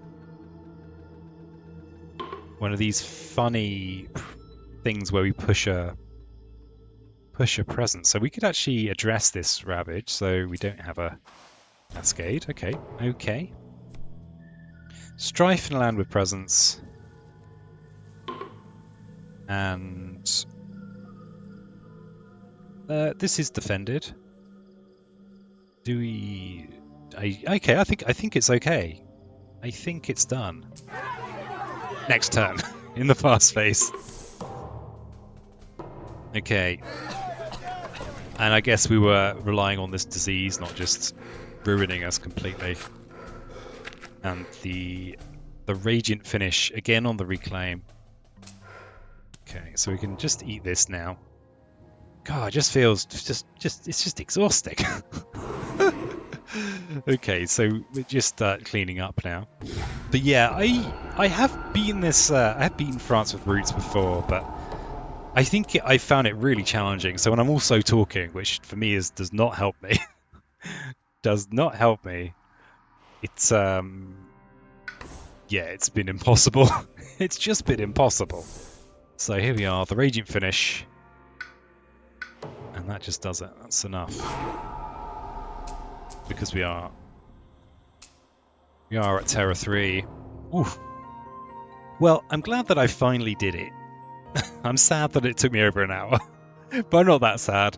things where we push a presence. So we could actually address this ravage so we don't have a cascade. Okay. Strife in land with presence. And this is defended. Do we... okay, I think it's okay. I think it's done. Next turn, in the fast phase. Okay. And I guess we were relying on this disease, not just ruining us completely. And the Radiant finish, again on the reclaim. Okay, so we can just eat this now. God, it just feels it's just exhausting. Okay, so we're just cleaning up now. But yeah, I have beaten this. I have beaten France with roots before, but I think I found it really challenging. So when I'm also talking, which for me does not help me, does not help me. It's yeah, it's been impossible. It's just been impossible. So here we are, the Radiant finish. And that just does it. That's enough. Because we are at Terra 3. Oof. Well, I'm glad that I finally did it. I'm sad that it took me over an hour. But I'm not that sad.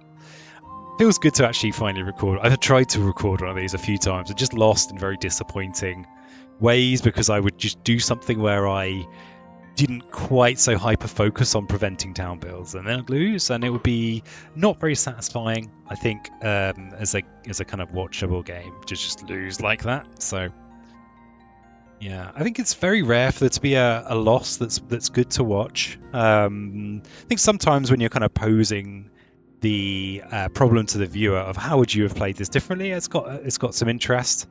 Feels good to actually finally record. I've tried to record one of these a few times and just lost in very disappointing ways because I would just do something where I didn't quite so hyper focus on preventing town builds and then I'd lose, and it would be not very satisfying, I think, as a kind of watchable game to just lose like that. So yeah, I think it's very rare for there to be a loss that's good to watch. I think sometimes when you're kind of posing the problem to the viewer of how would you have played this differently, it's got some interest.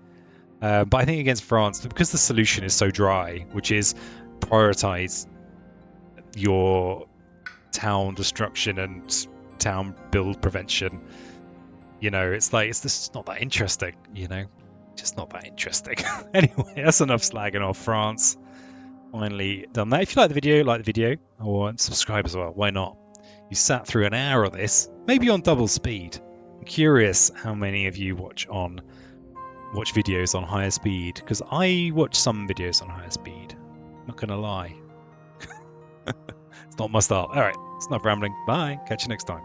But I think against France, because the solution is so dry, which is prioritize your town destruction and town build prevention, it's just not that interesting, just not that interesting. Anyway, that's enough slagging off France. Finally done that. If you like the video, or subscribe as well, why not? You sat through an hour of this, maybe on double speed. I'm curious how many of you watch videos on higher speed, because I watch some videos on higher speed. Not gonna lie. It's not my style. Alright, it's enough rambling. Bye. Catch you next time.